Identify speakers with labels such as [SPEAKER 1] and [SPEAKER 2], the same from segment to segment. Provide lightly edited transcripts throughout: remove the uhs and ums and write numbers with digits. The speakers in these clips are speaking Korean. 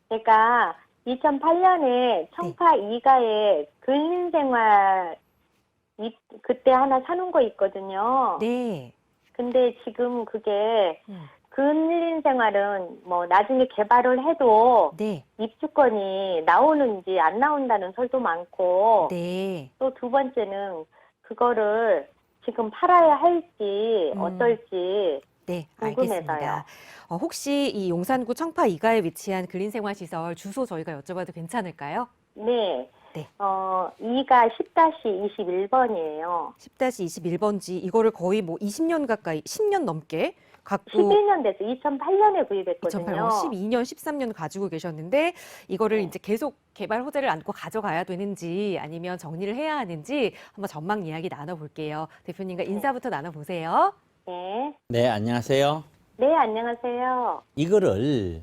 [SPEAKER 1] 제가 2008년에
[SPEAKER 2] 네.
[SPEAKER 1] 청파 이가에 근린생활 그때 하나 사는 거 있거든요.
[SPEAKER 2] 네.
[SPEAKER 1] 근데 지금 그게
[SPEAKER 2] 음.
[SPEAKER 1] 근린생활은 뭐 나중에 개발을 해도
[SPEAKER 2] 네.
[SPEAKER 1] 입주권이 나오는지 안 나온다는 설도 많고,
[SPEAKER 2] 네.
[SPEAKER 1] 또 두 번째는 그거를 지금 팔아야 할지 어떨지
[SPEAKER 2] 네,
[SPEAKER 1] 궁금해서요.
[SPEAKER 2] 알겠습니다. 혹시 이 용산구 청파 이가에 위치한 근린생활시설 주소 저희가 여쭤봐도 괜찮을까요?
[SPEAKER 1] 네.
[SPEAKER 2] 네.
[SPEAKER 1] 이가 10-21번이에요.
[SPEAKER 2] 10-21번지 이거를 거의 뭐 20년 가까이 10년 넘게 갖고
[SPEAKER 1] 11년 됐어. 2008년에
[SPEAKER 2] 2008년,
[SPEAKER 1] 구입했거든요.
[SPEAKER 2] 12년, 13년 가지고 계셨는데 이거를
[SPEAKER 1] 네.
[SPEAKER 2] 이제 계속 개발 호재를 안고 가져가야 되는지 아니면 정리를 해야 하는지 한번 전망 이야기 나눠볼게요. 대표님과 인사부터 나눠보세요.
[SPEAKER 1] 네.
[SPEAKER 3] 네, 안녕하세요.
[SPEAKER 1] 네, 안녕하세요.
[SPEAKER 3] 이거를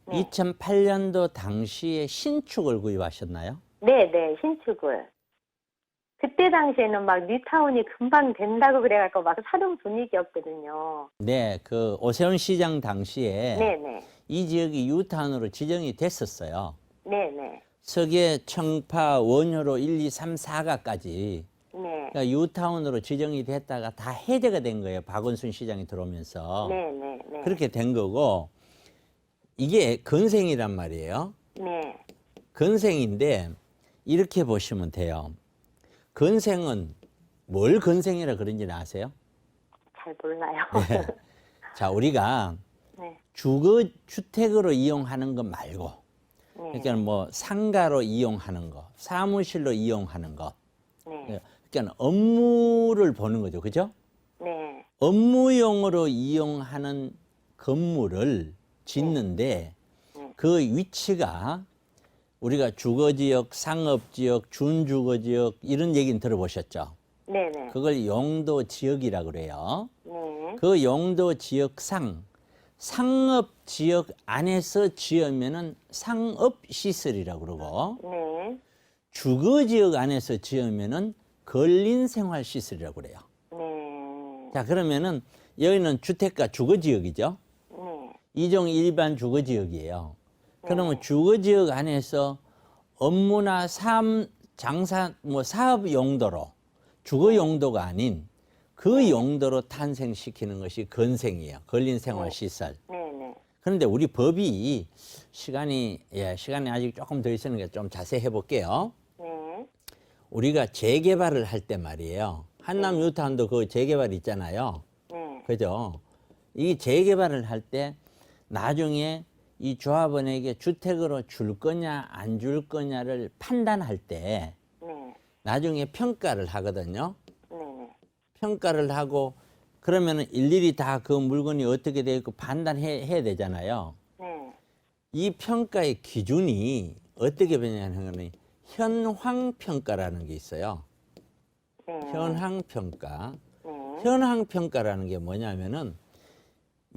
[SPEAKER 1] 네.
[SPEAKER 3] 2008년도 당시에 신축을 구입하셨나요?
[SPEAKER 1] 네, 네, 신축을. 그때 당시에는 막 뉴타운이 금방 된다고 그래갖고 막 사는 분위기였거든요.
[SPEAKER 3] 네, 그 오세훈 시장 당시에
[SPEAKER 1] 네, 네.
[SPEAKER 3] 이 지역이 유타운으로 지정이 됐었어요.
[SPEAKER 1] 네, 네.
[SPEAKER 3] 서계, 청파, 원효로 1, 2, 3, 4가까지
[SPEAKER 1] 네.
[SPEAKER 3] 그러니까 유타운으로 지정이 됐다가 다 해제가 된 거예요. 박원순 시장이 들어오면서.
[SPEAKER 1] 네, 네, 네.
[SPEAKER 3] 그렇게 된 거고 이게 건생이란 말이에요.
[SPEAKER 1] 네.
[SPEAKER 3] 건생인데 이렇게 보시면 돼요. 건생은 뭘 건생이라 그런지 아세요?
[SPEAKER 1] 잘 몰라요.
[SPEAKER 3] 네. 자, 우리가
[SPEAKER 1] 네.
[SPEAKER 3] 주택으로 이용하는 것 말고,
[SPEAKER 1] 네.
[SPEAKER 3] 그러니까 뭐 상가로 이용하는 거, 사무실로 이용하는 거,
[SPEAKER 1] 네.
[SPEAKER 3] 그러니까 업무를 보는 거죠, 그죠?
[SPEAKER 1] 네.
[SPEAKER 3] 업무용으로 이용하는 건물을 짓는데 그 위치가 우리가 주거지역, 상업지역, 준주거지역 이런 얘기는 들어보셨죠?
[SPEAKER 1] 네, 네.
[SPEAKER 3] 그걸 용도지역이라 그래요.
[SPEAKER 1] 네.
[SPEAKER 3] 그 용도지역상 상업지역 안에서 지으면은 상업시설이라고 그러고
[SPEAKER 1] 네.
[SPEAKER 3] 주거지역 안에서 지으면은 근린생활시설이라고 그래요.
[SPEAKER 1] 네.
[SPEAKER 3] 자, 그러면은 여기는 주택가 주거지역이죠.
[SPEAKER 1] 네.
[SPEAKER 3] 이종 일반 주거지역이에요. 그러면 주거지역 안에서 업무나 장사, 뭐 사업 용도로 주거 용도가 아닌 그 용도로 탄생시키는 것이 건생이에요. 근린생활시설.
[SPEAKER 1] 네, 네.
[SPEAKER 3] 그런데 우리 법이 시간이 아직 조금 더 있으니까 좀 자세히 해볼게요.
[SPEAKER 1] 네.
[SPEAKER 3] 우리가 재개발을 할 때 말이에요. 한남 뉴타운도 그 재개발 있잖아요.
[SPEAKER 1] 네.
[SPEAKER 3] 그죠? 이 재개발을 할 때 나중에 이 조합원에게 주택으로 줄 거냐 안 줄 거냐를 판단할 때
[SPEAKER 1] 네.
[SPEAKER 3] 나중에 평가를 하거든요.
[SPEAKER 1] 네. 네.
[SPEAKER 3] 평가를 하고 그러면은 일일이 다 그 물건이 어떻게 되어 있고 판단해야 되잖아요.
[SPEAKER 1] 네.
[SPEAKER 3] 이 평가의 기준이 어떻게 변하냐면 현황평가라는 게 있어요.
[SPEAKER 1] 네.
[SPEAKER 3] 현황평가.
[SPEAKER 1] 네.
[SPEAKER 3] 현황평가라는 게 뭐냐면은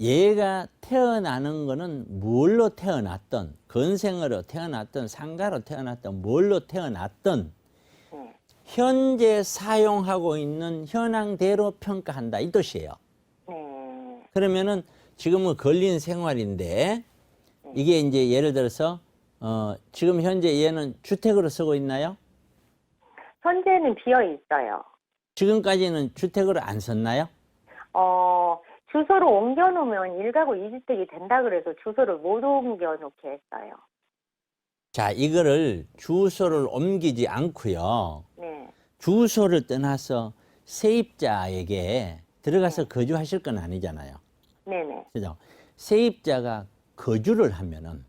[SPEAKER 3] 얘가 태어나는 거는 뭘로 태어났던, 건생으로 태어났던, 상가로 태어났던, 뭘로 태어났던
[SPEAKER 1] 네.
[SPEAKER 3] 현재 사용하고 있는 현황대로 평가한다 이 뜻이에요.
[SPEAKER 1] 네.
[SPEAKER 3] 그러면은 지금은 근린 생활인데 이게 이제 예를 들어서 지금 현재 얘는 주택으로 쓰고 있나요?
[SPEAKER 1] 현재는 비어 있어요.
[SPEAKER 3] 지금까지는 주택으로 안 썼나요?
[SPEAKER 1] 주소를 옮겨놓으면 1가구 2주택이 된다 그래서 주소를 못 옮겨놓게 했어요.
[SPEAKER 3] 자, 이거를 주소를 옮기지 않고요.
[SPEAKER 1] 네.
[SPEAKER 3] 주소를 떠나서 세입자에게 들어가서 거주하실 건 아니잖아요.
[SPEAKER 1] 네네.
[SPEAKER 3] 그죠? 세입자가 거주를 하면은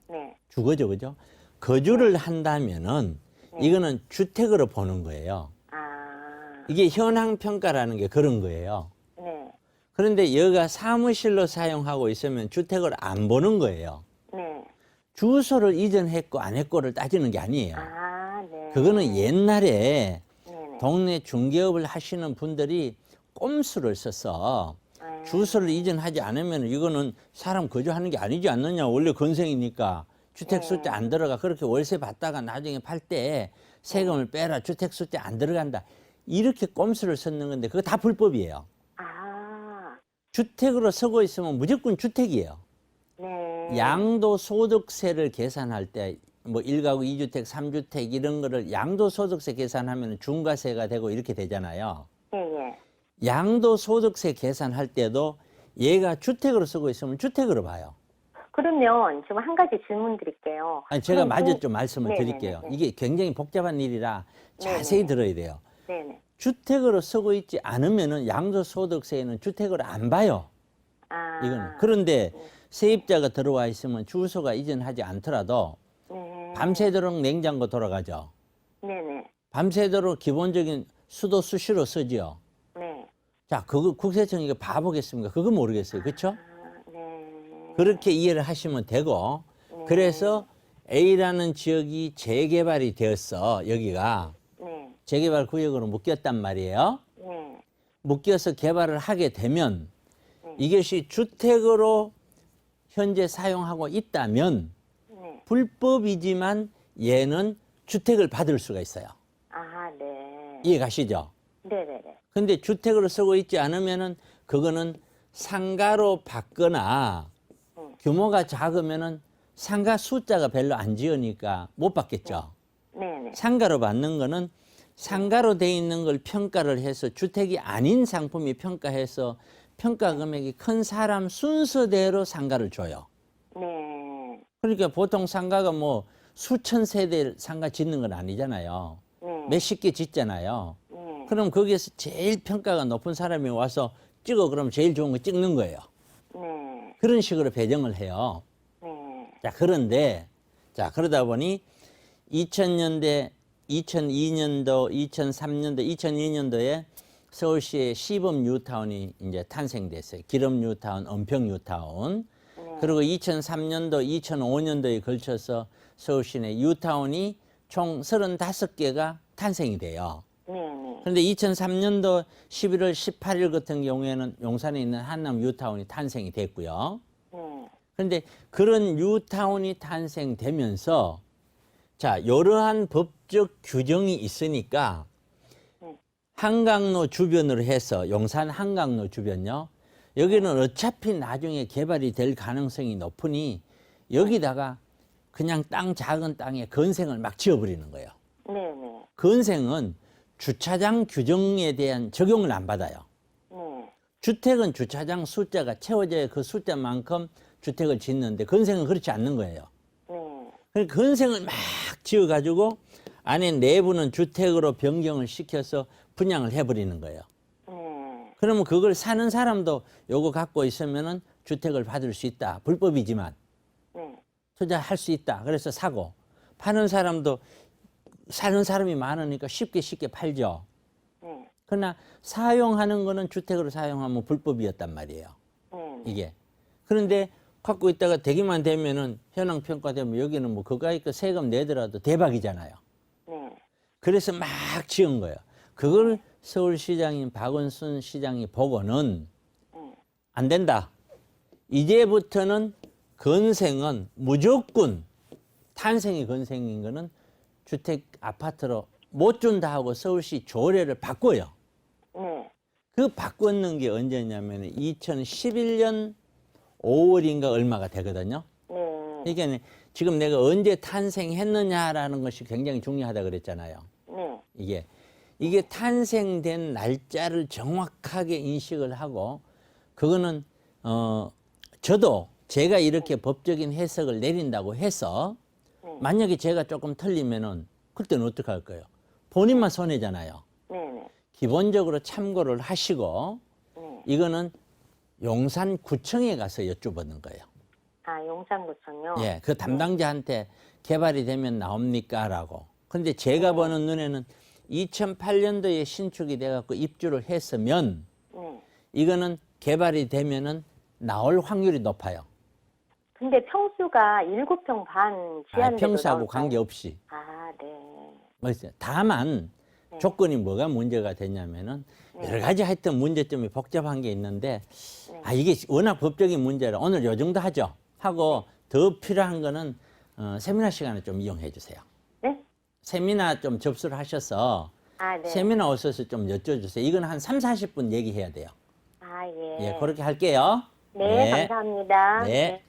[SPEAKER 1] 네.
[SPEAKER 3] 주거죠, 그죠? 거주를 한다면은 이거는 주택으로 보는 거예요.
[SPEAKER 1] 아.
[SPEAKER 3] 이게 현황평가라는 게 그런 거예요.
[SPEAKER 1] 네.
[SPEAKER 3] 그런데 여기가 사무실로 사용하고 있으면 주택을 안 보는 거예요.
[SPEAKER 1] 네.
[SPEAKER 3] 주소를 이전했고 안 했고를 따지는 게 아니에요.
[SPEAKER 1] 아, 네.
[SPEAKER 3] 그거는 옛날에
[SPEAKER 1] 네네.
[SPEAKER 3] 동네 중개업을 하시는 분들이 꼼수를 써서 주소를 이전하지 않으면 이거는 사람 거주하는 게 아니지 않느냐. 원래 건생이니까 주택 숫자 안 들어가. 그렇게 월세 받다가 나중에 팔 때 세금을 빼라. 주택 숫자 안 들어간다. 이렇게 꼼수를 썼는 건데 그거 다 불법이에요.
[SPEAKER 1] 아.
[SPEAKER 3] 주택으로 서고 있으면 무조건 주택이에요.
[SPEAKER 1] 네.
[SPEAKER 3] 양도소득세를 계산할 때 뭐 1가구 2주택, 3주택 이런 거를 양도소득세 계산하면 중과세가 되고 이렇게 되잖아요.
[SPEAKER 1] 예, 예.
[SPEAKER 3] 양도소득세 계산할 때도 얘가 주택으로 쓰고 있으면 주택으로 봐요.
[SPEAKER 1] 그러면 지금 한 가지 질문 드릴게요.
[SPEAKER 3] 아니, 제가
[SPEAKER 1] 그럼
[SPEAKER 3] 마저 좀 말씀을
[SPEAKER 1] 네네네.
[SPEAKER 3] 드릴게요. 이게 굉장히 복잡한 일이라 자세히
[SPEAKER 1] 네네.
[SPEAKER 3] 들어야 돼요.
[SPEAKER 1] 네네.
[SPEAKER 3] 주택으로 쓰고 있지 않으면은 양도소득세에는 주택으로 안 봐요.
[SPEAKER 1] 아.
[SPEAKER 3] 이거는. 그런데 세입자가 들어와 있으면 주소가 이전하지 않더라도
[SPEAKER 1] 네.
[SPEAKER 3] 밤새도록 냉장고 돌아가죠.
[SPEAKER 1] 네네.
[SPEAKER 3] 밤새도록 기본적인 수도 수시로 쓰지요.
[SPEAKER 1] 네.
[SPEAKER 3] 자, 그거 국세청 이거 봐보겠습니까? 그거 모르겠어요. 그렇죠?
[SPEAKER 1] 아, 네.
[SPEAKER 3] 그렇게 이해를 하시면 되고, 그래서 A라는 지역이 재개발이 되었어. 여기가
[SPEAKER 1] 네.
[SPEAKER 3] 재개발 구역으로 묶였단 말이에요.
[SPEAKER 1] 네.
[SPEAKER 3] 묶여서 개발을 하게 되면 이것이 주택으로 현재 사용하고 있다면
[SPEAKER 1] 네.
[SPEAKER 3] 불법이지만 얘는 주택을 받을 수가 있어요.
[SPEAKER 1] 아, 네.
[SPEAKER 3] 이해 가시죠?
[SPEAKER 1] 네네네.
[SPEAKER 3] 근데 주택으로 쓰고 있지 않으면은 그거는 상가로 받거나 규모가 작으면은 상가 숫자가 별로 안 지으니까 못 받겠죠.
[SPEAKER 1] 네네.
[SPEAKER 3] 상가로 받는 거는 상가로 돼 있는 걸 평가를 해서 주택이 아닌 상품이 평가해서 평가 금액이 큰 사람 순서대로 상가를 줘요.
[SPEAKER 1] 네.
[SPEAKER 3] 그러니까 보통 상가가 뭐 수천 세대 상가 짓는 건 아니잖아요.
[SPEAKER 1] 네.
[SPEAKER 3] 몇십 개 짓잖아요.
[SPEAKER 1] 네.
[SPEAKER 3] 그럼 거기에서 제일 평가가 높은 사람이 와서 찍어 그러면 제일 좋은 거 찍는 거예요.
[SPEAKER 1] 네.
[SPEAKER 3] 그런 식으로 배정을 해요.
[SPEAKER 1] 네.
[SPEAKER 3] 자, 그런데 자, 그러다 보니 2000년대, 2002년도, 2003년도, 2002년도에 서울시의 시범 뉴타운이 이제 탄생됐어요. 기름 뉴타운, 은평 뉴타운. 그리고 2003년도, 2005년도에 걸쳐서 서울시 내 뉴타운이 총 35개가 탄생이 돼요.
[SPEAKER 1] 네네.
[SPEAKER 3] 그런데 2003년도 11월 18일 같은 경우에는 용산에 있는 한남 뉴타운이 탄생이 됐고요.
[SPEAKER 1] 네.
[SPEAKER 3] 그런데 그런 뉴타운이 탄생되면서 자, 이러한 법적 규정이 있으니까 한강로 주변으로 해서 용산 한강로 주변요. 여기는 어차피 나중에 개발이 될 가능성이 높으니 여기다가 그냥 땅 작은 땅에 건생을 막 지어버리는 거예요.
[SPEAKER 1] 네네.
[SPEAKER 3] 건생은 주차장 규정에 대한 적용을 안 받아요.
[SPEAKER 1] 네.
[SPEAKER 3] 주택은 주차장 숫자가 채워져야 그 숫자만큼 주택을 짓는데 건생은 그렇지 않는 거예요.
[SPEAKER 1] 네.
[SPEAKER 3] 그러니까 건생을 막 지어가지고 안에 내부는 주택으로 변경을 시켜서 분양을 해버리는 거예요.
[SPEAKER 1] 네.
[SPEAKER 3] 그러면 그걸 사는 사람도 요거 갖고 있으면은 주택을 받을 수 있다. 불법이지만
[SPEAKER 1] 네.
[SPEAKER 3] 투자할 수 있다. 그래서 사고 파는 사람도 사는 사람이 많으니까 쉽게 팔죠.
[SPEAKER 1] 네.
[SPEAKER 3] 그러나 사용하는 거는 주택으로 사용하면 불법이었단 말이에요.
[SPEAKER 1] 네.
[SPEAKER 3] 이게. 그런데 갖고 있다가 되기만 되면은 현황 평가되면 여기는 뭐 그거 있고 세금 내더라도 대박이잖아요.
[SPEAKER 1] 네.
[SPEAKER 3] 그래서 막 지은 거예요. 그걸 서울시장인 박원순 시장이 보고는 안 된다. 이제부터는 건생은 무조건 탄생이 건생인 거는 주택 아파트로 못 준다 하고 서울시 조례를 바꿔요.
[SPEAKER 1] 네.
[SPEAKER 3] 그 바꿨는 게 언제냐면 2011년 5월인가 얼마가 되거든요.
[SPEAKER 1] 네.
[SPEAKER 3] 그러니까 지금 내가 언제 탄생했느냐라는 것이 굉장히 중요하다 그랬잖아요.
[SPEAKER 1] 네.
[SPEAKER 3] 이게 탄생된 날짜를 정확하게 인식을 하고 그거는 저도 제가 이렇게 법적인 해석을 내린다고 해서 만약에 제가 조금 틀리면은 그때는 어떻게 할 거예요? 본인만 손해잖아요.
[SPEAKER 1] 네.
[SPEAKER 3] 기본적으로 참고를 하시고 이거는 용산구청에 가서 여쭤보는 거예요.
[SPEAKER 1] 아, 용산구청요?
[SPEAKER 3] 예, 그 담당자한테 개발이 되면 나옵니까? 라고. 근데 제가 보는 눈에는 2008년도에 신축이 돼갖고 입주를 했으면
[SPEAKER 1] 네.
[SPEAKER 3] 이거는 개발이 되면은 나올 확률이 높아요.
[SPEAKER 1] 근데 평수가 7평 반 지하인데도
[SPEAKER 3] 평수하고
[SPEAKER 1] 나올까요?
[SPEAKER 3] 관계없이.
[SPEAKER 1] 아, 네.
[SPEAKER 3] 맞아요. 다만 조건이 뭐가 문제가 되냐면은 여러 가지 하여튼 문제점이 복잡한 게 있는데 이게 워낙 법적인 문제라 오늘 요 정도 하죠. 하고 더 필요한 거는 세미나 시간을 좀 이용해 주세요.
[SPEAKER 1] 네?
[SPEAKER 3] 세미나 좀 접수를 하셔서
[SPEAKER 1] 아, 네.
[SPEAKER 3] 세미나 오셔서 좀 여쭤주세요. 이건 한 3, 40분 얘기해야 돼요.
[SPEAKER 1] 아, 예.
[SPEAKER 3] 예, 그렇게 할게요.
[SPEAKER 1] 네, 감사합니다.
[SPEAKER 3] 네.